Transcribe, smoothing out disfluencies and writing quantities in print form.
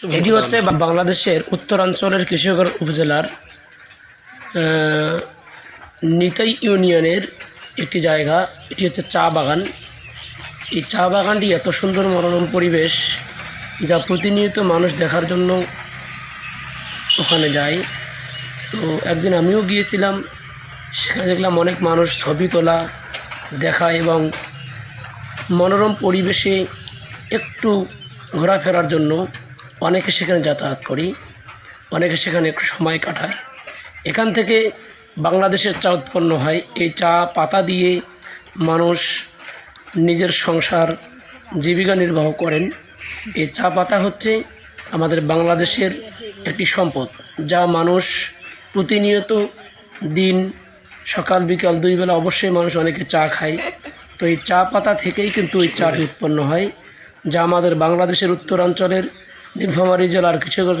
এটি হচ্ছে বাংলাদেশের উত্তরাঞ্চলের কৃষকগড় উপজেলার নিতাই ইউনিয়নের একটি জায়গা। এটি হচ্ছে চা বাগান। এই চা বাগানটি এত সুন্দর মনোরম পরিবেশ, যা প্রতিনিয়ত মানুষ দেখার জন্য ওখানে যায়। তো একদিন আমিও গিয়েছিলাম, সেখানে দেখলাম অনেক মানুষ ছবি তোলা, দেখা এবং মনোরম পরিবেশে একটু ঘোরাফেরার জন্য অনেকে সেখানে যাতায়াত করি, অনেকে সেখানে একটু সময় কাটায়। এখান থেকে বাংলাদেশের চা উৎপন্ন হয়। এই চা পাতা দিয়ে মানুষ নিজের সংসার জীবিকা নির্বাহ করেন। এই চা পাতা হচ্ছে আমাদের বাংলাদেশের একটি সম্পদ, যা মানুষ প্রতিনিয়ত দিন সকাল বিকাল দুই বেলা অবশ্যই মানুষ অনেকে চা খায়। তো এই চা পাতা থেকেই কিন্তু এই চাটি উৎপন্ন হয়, যা আমাদের বাংলাদেশের উত্তরাঞ্চলের নীলফামারী জেলার কৃষকগঞ্জ